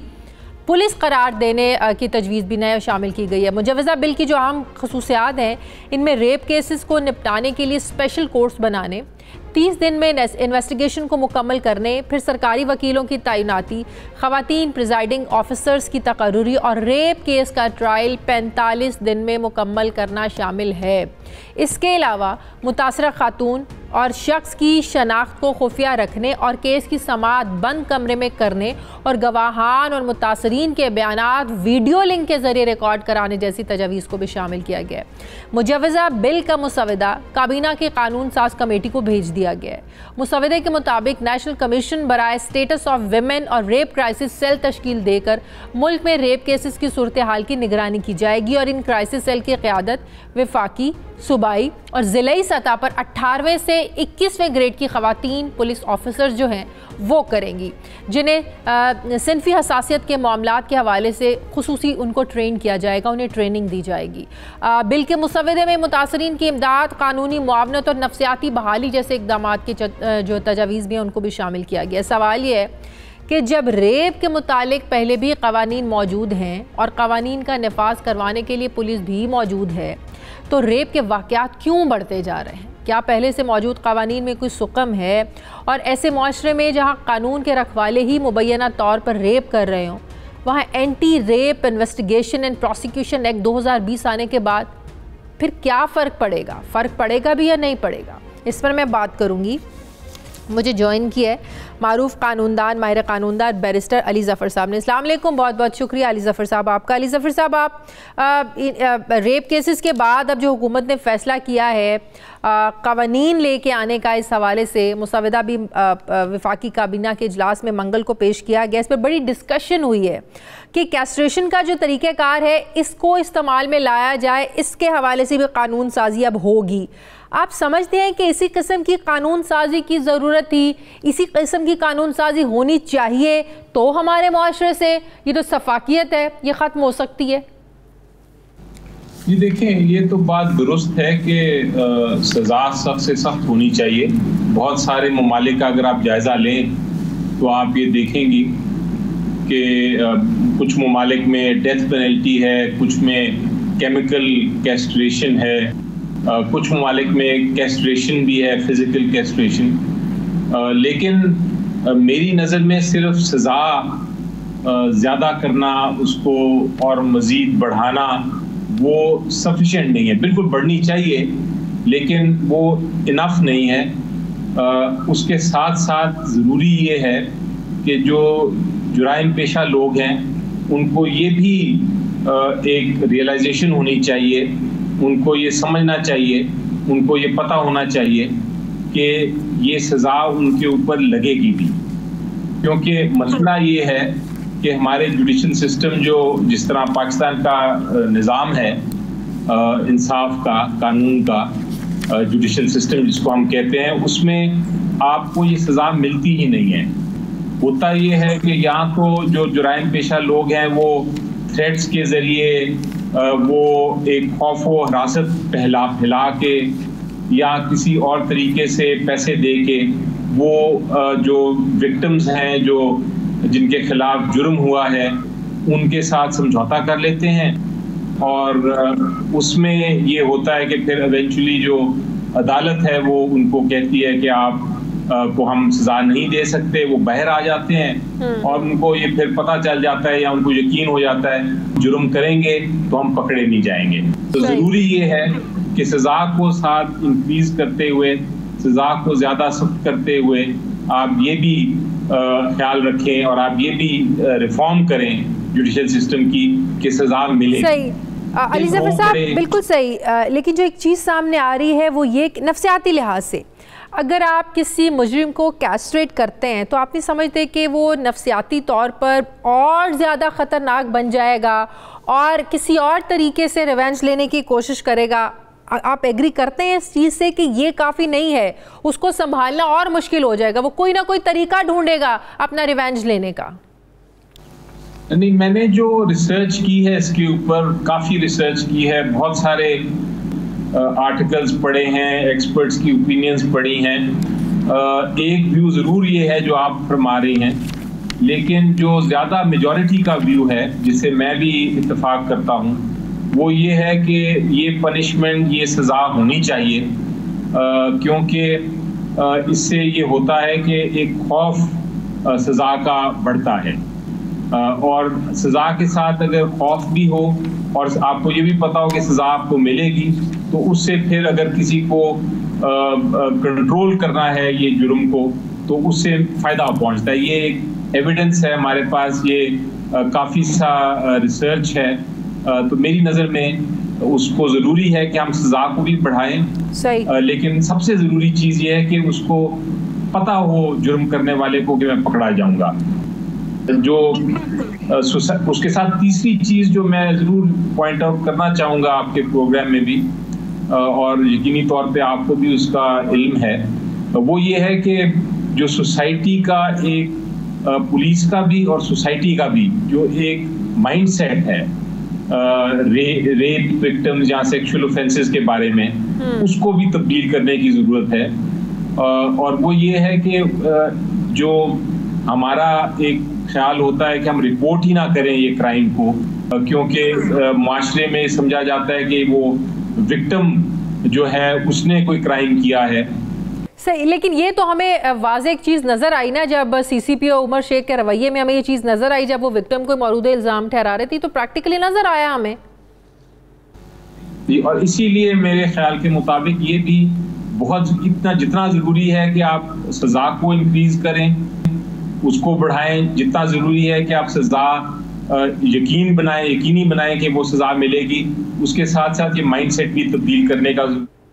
पुलिस करार देने की तजवीज़ भी नया शामिल की गई है। मुजवज़ा बिल की जो अहम खसूसियात हैं, इनमें रेप केसेस को निपटाने के लिए स्पेशल कोर्ट्स बनाने, 30 दिन में इन्वेस्टिगेशन को मुकम्मल करने, फिर सरकारी वकीलों की तैनाती, ख़वातीन प्रिजाइडिंग ऑफिसर्स की तकर्रुरी और रेप केस का ट्रायल 45 दिन में मुकम्मल करना शामिल है। इसके अलावा मुतासरा खातून, और शख्स की शनाख्त को खुफिया रखने और केस की समाअत बंद कमरे में करने और गवाहान और मुतासरीन के बयानात वीडियो लिंक के जरिए रिकॉर्ड कराने जैसी तजावीज़ को भी शामिल किया गया है। मुजवज़ा बिल का मुसवदा काबीना की कानून साज कमेटी को भेज दिया गया है। मुसवदे के मुताबिक नेशनल कमीशन बराए स्टेटस ऑफ विमेन और रेप क्राइसिस सेल तश्कील देकर मुल्क में रेप केसेस की सूरत हाल की निगरानी की जाएगी और इन क्राइसिस सेल की क़यादत वफाकी, सूबाई और ज़िलाई सतह पर 18वें से 21वें ग्रेड की ख़वातीन पुलिस ऑफिसर्स जो हैं वो करेंगी, जिन्हें सिनफी हसासियत के मामलात के हवाले से खुसूसी उनको ट्रेन किया जाएगा, उन्हें ट्रेनिंग दी जाएगी। बिल के मुसवदे में मुतासरीन की इमदाद, कानूनी मुआवनत और नफसियाती बहाली जैसे इक़दाम की जो तजावीज़ भी हैं उनको भी शामिल किया गया। सवाल ये है कि जब रेप के मुतालिक पहले भी कवानीन मौजूद हैं और कवानीन का नफाज करवाने के लिए पुलिस भी मौजूद है, तो रेप के वाक़यात क्यों बढ़ते जा रहे हैं? क्या पहले से मौजूद कवानीन में कोई सुकम है? और ऐसे माशरे में जहाँ कानून के रखवाले ही मुबैना तौर पर रेप कर रहे हों, वहाँ anti rape investigation and prosecution act 2020 आने के बाद फिर क्या फ़र्क पड़ेगा? फ़र्क पड़ेगा भी या नहीं पड़ेगा? इस पर मैं बात करूँगी। मुझे ज्वाइन किया है मारूफ कानूनदान, माहिर कानूनदान बैरिस्टर अली ज़फ़र साहब ने। अस्सलाम वालेकुम, बहुत बहुत शुक्रिया अली ज़फ़र साहब आपका। अली ज़फ़र साहब, आप रेप केसेस के बाद अब जो हुकूमत ने फ़ैसला किया है कवानीन लेके आने का, इस हवाले से मुसवदा भी वफाकी काबीना के इजलास में मंगल को पेश किया गया। इस पर बड़ी डिस्कशन हुई है कि कैस्ट्रेशन का जो तरीक़ाकार है इसको इस्तेमाल में लाया जाए, इसके हवाले से भी कानून साजी अब होगी। आप समझते हैं कि इसी किस्म की कानून साजी की ज़रूरत थी, इसी किस्म की कानून साजी होनी चाहिए, तो हमारे मुआशरे से ये जो सफाकियत है ये ख़त्म हो सकती है? जी देखें, ये तो बात दुरुस्त है कि सज़ा सख्त से सख्त होनी चाहिए। बहुत सारे ममालिक का अगर आप जायज़ा लें तो आप ये देखेंगी कि कुछ ममालिक में डेथ पेनल्टी है, कुछ में केमिकल कैस्ट्रेशन है, कुछ ममालिक में कैस्ट्रेशन भी है, फिज़िकल कैस्ट्रेशन। लेकिन मेरी नज़र में सिर्फ सज़ा ज़्यादा करना, उसको और मज़ीद बढ़ाना वो सफिशेंट नहीं है। बिल्कुल बढ़नी चाहिए लेकिन वो इनफ नहीं है। उसके साथ साथ ज़रूरी ये है कि जो जुराइम पेशा लोग हैं उनको ये भी एक रियलाइजेशन होनी चाहिए, उनको ये समझना चाहिए, उनको ये पता होना चाहिए कि ये सज़ा उनके ऊपर लगेगी भी। क्योंकि मसला ये है कि हमारे जुडिशल सिस्टम जो जिस तरह पाकिस्तान का निज़ाम है इंसाफ का, कानून का, जुडिशल सिस्टम जिसको हम कहते हैं, उसमें आपको ये सज़ा मिलती ही नहीं है। होता ये है कि यहाँ तो जो जुराइम पेशा लोग हैं वो थ्रेट्स के ज़रिए, वो एक खौफ व हरासत फैला के या किसी और तरीके से पैसे दे के वो जो विक्टिम्स हैं, जो जिनके खिलाफ जुर्म हुआ है, उनके साथ समझौता कर लेते हैं। और उसमें ये होता है कि फिर इवेंचुअली जो अदालत है वो उनको कहती है कि आप को हम सजा नहीं दे सकते, वो बाहर आ जाते हैं और उनको ये फिर पता चल जाता है या उनको यकीन हो जाता है जुर्म करेंगे तो हम पकड़े नहीं जाएंगे। तो ज़रूरी ये है कि सज़ा को साथ इंक्रीज करते हुए, सज़ा को ज़्यादा सख्त करते हुए आप ये भी ख्याल रखें और आप ये भी रिफॉर्म करें जुडिशल सिस्टम की कि सज़ा मिले। सही अली ज़फ़र साहब, बिल्कुल सही। लेकिन जो एक चीज़ सामने आ रही है वो ये नफ्सियाती लिहाज से, अगर आप किसी मुजरिम को कैस्ट्रेट करते हैं तो आप नहीं समझते कि वो नफ्सियाती तौर पर और ज़्यादा ख़तरनाक बन जाएगा और किसी और तरीके से रिवेंज लेने की कोशिश करेगा? आप एग्री करते हैं इस चीज़ से कि ये काफ़ी नहीं है, उसको संभालना और मुश्किल हो जाएगा, वो कोई ना कोई तरीका ढूंढेगा अपना रिवेंज लेने का? नहीं, मैंने जो रिसर्च की है इसके ऊपर, काफ़ी रिसर्च की है, बहुत सारे आर्टिकल्स पढ़े हैं, एक्सपर्ट्स की ओपिनियंस पढ़ी हैं। एक व्यू ज़रूर ये है जो आप फरमा रही हैं, लेकिन जो ज़्यादा मेजॉरिटी का व्यू है जिसे मैं भी इत्तेफाक करता हूँ वो ये है कि ये पनिशमेंट, ये सज़ा होनी चाहिए, क्योंकि इससे ये होता है कि एक खौफ सज़ा का बढ़ता है और सज़ा के साथ अगर खौफ भी हो और आपको ये भी पता हो कि सज़ा आपको मिलेगी, तो उससे फिर अगर किसी को कंट्रोल करना है ये जुर्म को, तो उससे फ़ायदा पहुंचता है। ये एक एविडेंस है हमारे पास, ये काफ़ी सा रिसर्च है। तो मेरी नज़र में उसको ज़रूरी है कि हम सज़ा को भी बढ़ाएं, लेकिन सबसे ज़रूरी चीज़ ये है कि उसको पता हो जुर्म करने वाले को कि मैं पकड़ा जाऊंगा। जो उसके साथ तीसरी चीज़ जो मैं ज़रूर पॉइंट आउट करना चाहूँगा आपके प्रोग्राम में भी, और यकीनी तौर पे आपको भी उसका इल्म है, वो ये है कि जो सोसाइटी का एक पुलिस का भी और सोसाइटी का भी जो एक माइंडसेट है रेप विक्टिम्स या सेक्सुअल ऑफेंसेस के बारे में, उसको भी तब्दील करने की ज़रूरत है। और वो ये है कि जो हमारा एक ख्याल होता है कि हम रिपोर्ट ही ना करें ये क्राइम को, क्योंकि माशरे में समझा जाता है कि वो विक्टिम जो है उसने कोई क्राइम किया है। सही, लेकिन ये तो हमें वाज़ेह एक चीज़ नज़र आई ना, जब CCPO उमर शेख के रवैये में हमें ये चीज़ नज़र आई, जब वो विक्टिम को मौजूदा इल्ज़ाम ठहरा रही थी, तो प्रैक्टिकली नज़र आया हमें। और इसीलिए मेरे ख्याल के मुताबिक ये भी बहुत जितना ज़रूरी है कि आप सज़ा को इंक्रीज़ करें, उसको बढ़ाएं, जितना ज़रूरी है कि आप सज़ा यकीनी बनाएं कि वो सज़ा मिलेगी, उसके साथ साथ ये माइंडसेट भी तब्दील करने का।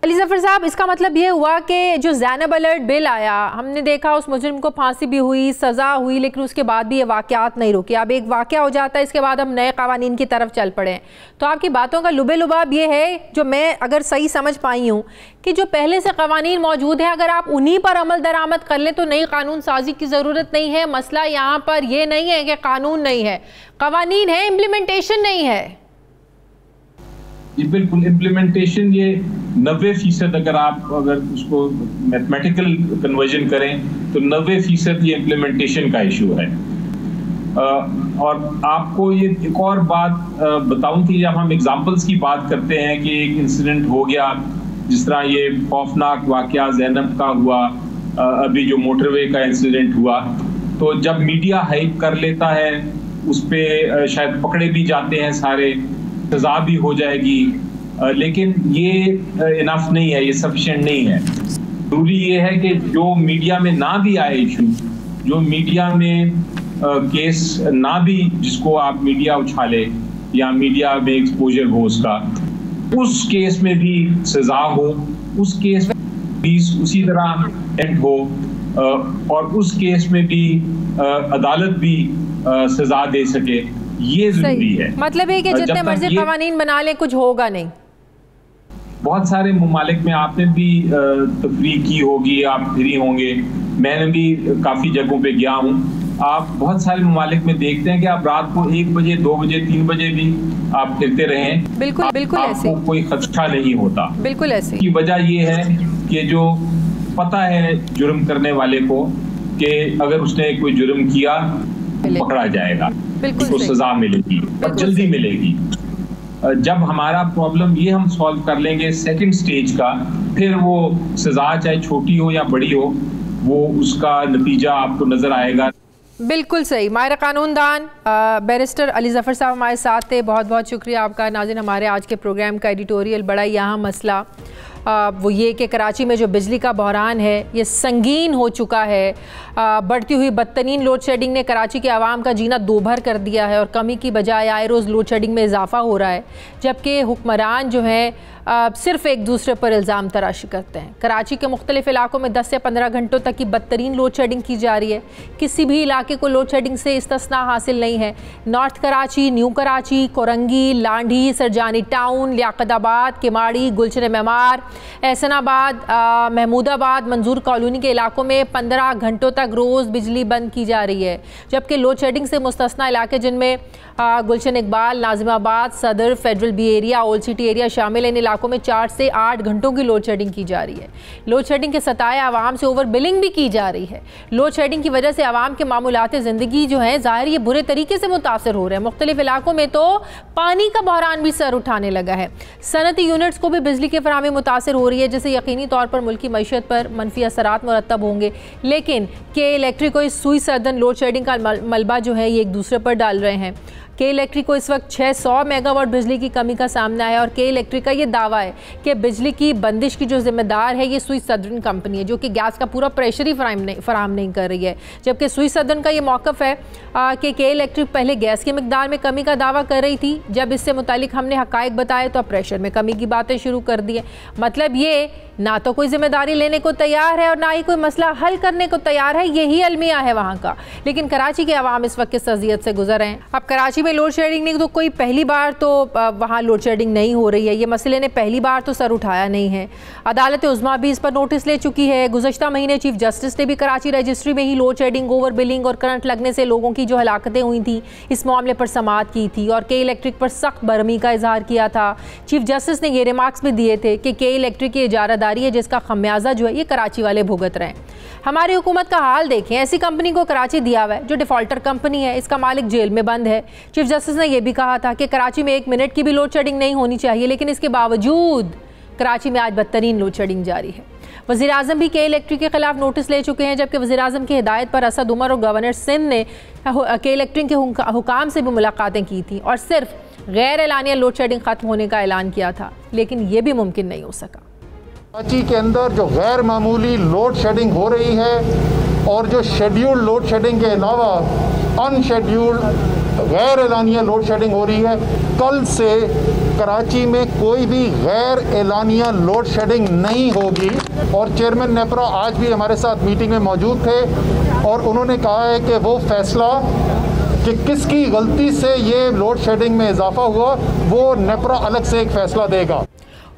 अली ज़फ़र साहब, इसका मतलब ये हुआ कि जो ज़ैनब अलर्ट बिल आया, हमने देखा उस मुजरिम को फांसी भी हुई, सज़ा हुई, लेकिन उसके बाद भी ये वाक़यात नहीं रुके। अब एक वाक़या हो जाता है, इसके बाद हम नए क़वानीन की तरफ चल पड़े। तो आपकी बातों का लुबे लुबाब ये है, जो मैं अगर सही समझ पाई हूँ, कि जो पहले से क़वानीन मौजूद है, अगर आप उन्हीं पर अमल दरामद कर लें तो नई कानून साजी की ज़रूरत नहीं है। मसला यहाँ पर ये नहीं है कि कानून नहीं है, क़वानीन है, इम्प्लीमेंटेशन नहीं है। जी बिल्कुल, इम्प्लीमेंटेशन ये 90% अगर उसको मैथमेटिकल कन्वर्जन करें तो 90% ये इम्प्लीमेंटेशन का इशू है। और आपको ये एक और बात बताऊं कि जब हम एग्जांपल्स की बात करते हैं कि एक इंसिडेंट हो गया, जिस तरह ये खौफनाक वाक़या ज़ैनब का हुआ, अभी जो मोटरवे का इंसिडेंट हुआ, तो जब मीडिया हाइप कर लेता है उस पर शायद पकड़े भी जाते हैं सारे, सज़ा भी हो जाएगी, लेकिन ये इनफ नहीं है, ये सफिशिएंट नहीं है। जरूरी ये है कि जो मीडिया में ना भी आए इशू, जो मीडिया में केस ना भी, जिसको आप मीडिया उछाले या मीडिया में एक्सपोजर हो उसका, उस केस में भी सज़ा हो, उस केस में भी उसी तरह एंड हो, और उस केस में भी अदालत भी सज़ा दे सके, ये जरूरी है। मतलब है कि जितने मर्जी क़वानीन बना ले, कुछ होगा नहीं। बहुत सारे ममालिक में आपने भी तफरीक की होगी, आप फिरी होंगे, मैंने भी काफ़ी जगहों पे गया हूँ। आप बहुत सारे ममालिक में देखते हैं कि आप रात को 1 बजे, 2 बजे, 3 बजे भी आप फिरते रहें, बिल्कुल बिल्कुल ऐसे, आपको कोई खदशा नहीं होता। बिल्कुल ऐसे। की वजह ये है कि जो पता है जुर्म करने वाले को कि अगर उसने कोई जुर्म किया पकड़ा जाएगा, उसको सजा मिलेगी और जल्दी मिलेगी। जब हमारा प्रॉब्लम ये हम सॉल्व कर लेंगे सेकंड स्टेज का, फिर वो सजा चाहे छोटी हो या बड़ी हो, वो उसका नतीजा आपको नजर आएगा। बिल्कुल सही। माहिर कानूनदान बैरिस्टर अली ज़फ़र साहब हमारे साथ थे, बहुत बहुत शुक्रिया आपका। नाज़रीन, हमारे आज के प्रोग्राम का एडिटोरियल बड़ा यहाँ मसला वो ये कि कराची में जो बिजली का बहरान है ये संगीन हो चुका है। बढ़ती हुई बदतरीन लोड शेडिंग ने कराची के आवाम का जीना दोभर कर दिया है और कमी की बजाय आए रोज़ लोड शेडिंग में इजाफा हो रहा है, जबकि हुक्मरान जो हैं सिर्फ एक दूसरे पर इल्ज़ाम तराशी करते हैं। कराची के मुख्तलिफ इलाकों में 10 से 15 घंटों तक की बदतरीन लोड शेडिंग की जा रही है। किसी भी इलाके को लोड शेडिंग से इस्तिस्ना हासिल नहीं है। North Karachi, new Karachi, Korangi, Landhi, Surjani town, Liaquatabad, Kemari, Gulshan Maymar, Ahsanabad, Mehmoodabad, Manzoor colony के इलाकों में 15 घंटों तक रोज़ बिजली बंद की जा रही है, जबकि लोड शेडिंग से मुस्तस्ना इलाके जिनमें गुलशन Iqbal, Nazimabad, Saddar, federal B area, old city area शामिल इन इलाकों में 4 से 8 घंटों की लोड शेडिंग की जा रही है। लोड शेडिंग के सताए आवाम से ओवर बिलिंग भी की जा रही है। लोड शेडिंग की वजह से आवाम के मामूलात ज़िंदगी जो है ज़ाहिर ये बुरे तरीके से मुतासर हो रहे हैं। मुख्तलिफ इलाकों में तो पानी का बहरान भी सर उठाने लगा है। सनती यूनिट्स को भी बिजली की फराहमी मुतासर हो रही है, जिससे यकीनी तौर पर मुल्की मईशत पर मनफी असरात मुरतब होंगे। लेकिन के इलेक्ट्रिक को इस सुई सर्दन लोड शेडिंग का मलबा जो है ये एक दूसरे पर डाल रहे हैं। के इलेक्ट्रिक को इस वक्त 600 मेगावाट बिजली की कमी का सामना है और के इलेक्ट्रिक का ये दावा है कि बिजली की बंदिश की जो जिम्मेदार है ये स्विस सदर्न कंपनी है, जो कि गैस का पूरा प्रेशर ही फराहम नहीं कर रही है। जबकि स्विस सदर्न का ये मौक़िफ़ है कि के इलेक्ट्रिक पहले गैस की मिकदार में कमी का दावा कर रही थी, जब इससे मुतालिक हमने हक़ाइक़ बताए तो अब प्रेशर में कमी की बातें शुरू कर दी है। मतलब ये ना तो कोई जिम्मेदारी लेने को तैयार है और ना ही कोई मसला हल करने को तैयार है, यही अलमिया है वहाँ का। लेकिन कराची के अवाम इस वक्त किस अज़ियत से गुजर रहे हैं। अब कराची में लोड शेडिंग नहीं तो कोई पहली बार तो वहाँ लोड शेडिंग नहीं हो रही है, ये मसले ने पहली बार तो सर उठाया नहीं है। अदालत उज़्मा भी इस पर नोटिस ले चुकी है। गुज़श्ता महीने चीफ जस्टिस ने भी कराची रजिस्ट्री में ही लोड शेडिंग, ओवर बिलिंग और करंट लगने से लोगों की जो हलाकतें हुई थी इस मामले पर समाअत की थी और के इलेक्ट्रिक पर सख्त बरहमी का इजहार किया था। चीफ जस्टिस ने ये रिमार्क्स भी दिए थे कि के इलेक्ट्रिक की इजारादारी है जिसका खमियाजा जो है ये कराची वाले भुगत रहे हैं। हमारी हुकूमत का हाल देखें, ऐसी कंपनी को कराची दिया हुआ है जो डिफॉल्टर कंपनी है, इसका मालिक जेल में बंद है। चीफ जस्टिस ने यह भी कहा था कि कराची में 1 मिनट की भी लोड शेडिंग नहीं होनी चाहिए, लेकिन इसके बावजूद कराची में आज बदतरीन लोड शेडिंग जारी है। वज़ीर आज़म भी के इलेक्ट्रिक के खिलाफ नोटिस ले चुके हैं, जबकि वज़ीर आज़म की हिदायत पर असद उमर और गवर्नर सिंध ने के इलेक्ट्रिक के हुकाम से भी मुलाकातें की थी और सिर्फ गैर एलानिया लोड शेडिंग ख़त्म होने का ऐलान किया था, लेकिन यह भी मुमकिन नहीं हो सका। कराची के अंदर जो गैर मामूली लोड शेडिंग हो रही है और जो शेड्यूल्ड लोड शेडिंग के अलावा अनशेड्यूल्ड गैर एलानिया लोड शेडिंग हो रही है, कल से कराची में कोई भी गैर एलानिया लोड शेडिंग नहीं होगी। और चेयरमैन नेपरा आज भी हमारे साथ मीटिंग में मौजूद थे और उन्होंने कहा है कि वो फैसला कि किसकी गलती से ये लोड शेडिंग में इजाफा हुआ वो नेपरा अलग से एक फैसला देगा।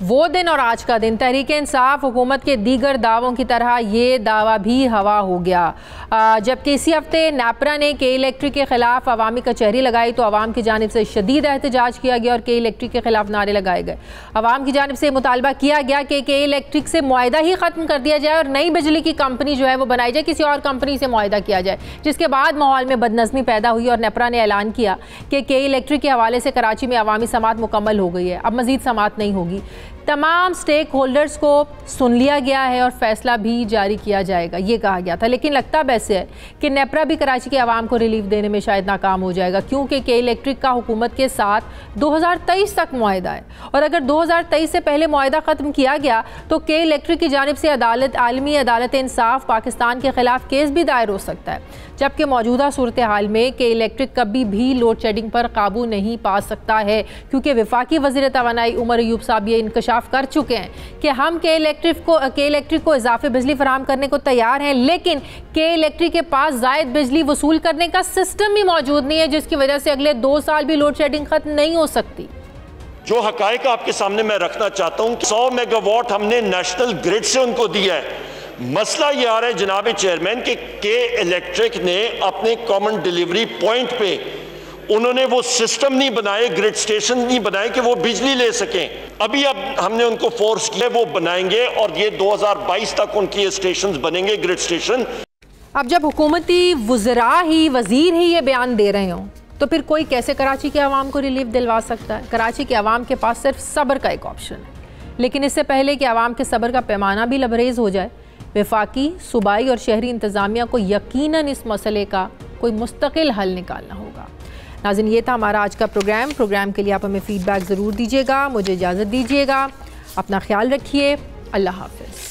वो दिन और आज का दिन तहरीक इंसाफ हुकूमत के दीगर दावों की तरह ये दावा भी हवा हो गया। जबकि इसी हफ्ते नेपरा ने के इलेक्ट्रिक के खिलाफ अवामी कचहरी लगाई तो अवाम की जानिब से शदीद एहतजाज किया गया और के इलेक्ट्रिक के खिलाफ नारे लगाए गए। अवाम की जानिब से मुतालबा किया गया कि के इलेक्ट्रिक से मुआहदा ही ख़त्म कर दिया जाए और नई बिजली की कंपनी जो है वो बनाई जाए, किसी और कंपनी से मुआहदा किया जाए। जिसके बाद माहौल में बदनज़मी पैदा हुई और नेपरा ने ऐलान किया कि के इलेक्ट्रिक के हवाले से कराची में अवामी समाअत मुकम्मल हो गई है, अब मज़ीद समाअत नहीं होगी। तमाम स्टेक होल्डर्स को सुन लिया गया है और फैसला भी जारी किया जाएगा, ये कहा गया था। लेकिन लगता वैसे है कि नेपरा भी कराची के आवाम को रिलीफ देने में शायद नाकाम हो जाएगा, क्योंकि के इलेक्ट्रिक का हुकूमत के साथ 2023 तक मुआहदा है और अगर 2023 से पहले मुआहदा ख़त्म किया गया तो के इलेक्ट्रिक की जानिब से आलमी अदालत इंसाफ पाकिस्तान के खिलाफ केस भी दायर हो सकता है। जबकि मौजूदा सूरत हाल में के इलेक्ट्रिक कभी भी लोड शेडिंग पर काबू नहीं पा सकता है, क्योंकि वफाकी वज़ीर तवानाई उमर अयूब साहब ये इंकशाफ कर चुके हैं कि हम के इलेक्ट्रिक को इजाफी बिजली फराहम करने को तैयार हैं, लेकिन के इलेक्ट्रिक के पास ज़ायद बिजली वसूल करने का सिस्टम ही मौजूद नहीं है, जिसकी वजह से अगले 2 साल भी लोड शेडिंग खत्म नहीं हो सकती। जो हकायक आपके सामने मैं रखना चाहता हूं, 100 मेगावाट हमने नेशनल ग्रिड से उनको दिया है। मसला ये आ रहा है जनाब चेयरमैन के इलेक्ट्रिक ने अपने कॉमन डिलीवरी पॉइंट पे उन्होंने वो सिस्टम नहीं बनाए, ग्रिड स्टेशन नहीं बनाए कि वो बिजली ले सकें। अभी अब हमने उनको फोर्स किया, वो बनाएंगे और ये 2022 तक उनकी स्टेशन बनेंगे, ग्रिड स्टेशन। अब जब हुकूमती वज़रा ही वजीर ही ये बयान दे रहे हों तो फिर कोई कैसे कराची के अवाम को रिलीफ दिलवा सकता है? कराची के अवाम के पास सिर्फ सब्र का एक ऑप्शन है, लेकिन इससे पहले कि अवाम के सब्र का पैमाना भी लबरेज हो जाए, वफाकी, सूबाई और शहरी इंतज़ामिया को यकीनन इस मसले का कोई मुस्तकिल हल निकालना होगा। नाज़रीन, ये था हमारा आज का प्रोग्राम के लिए आप हमें फ़ीडबैक ज़रूर दीजिएगा। मुझे इजाज़त दीजिएगा, अपना ख्याल रखिए, अल्लाह हाफ़िज़।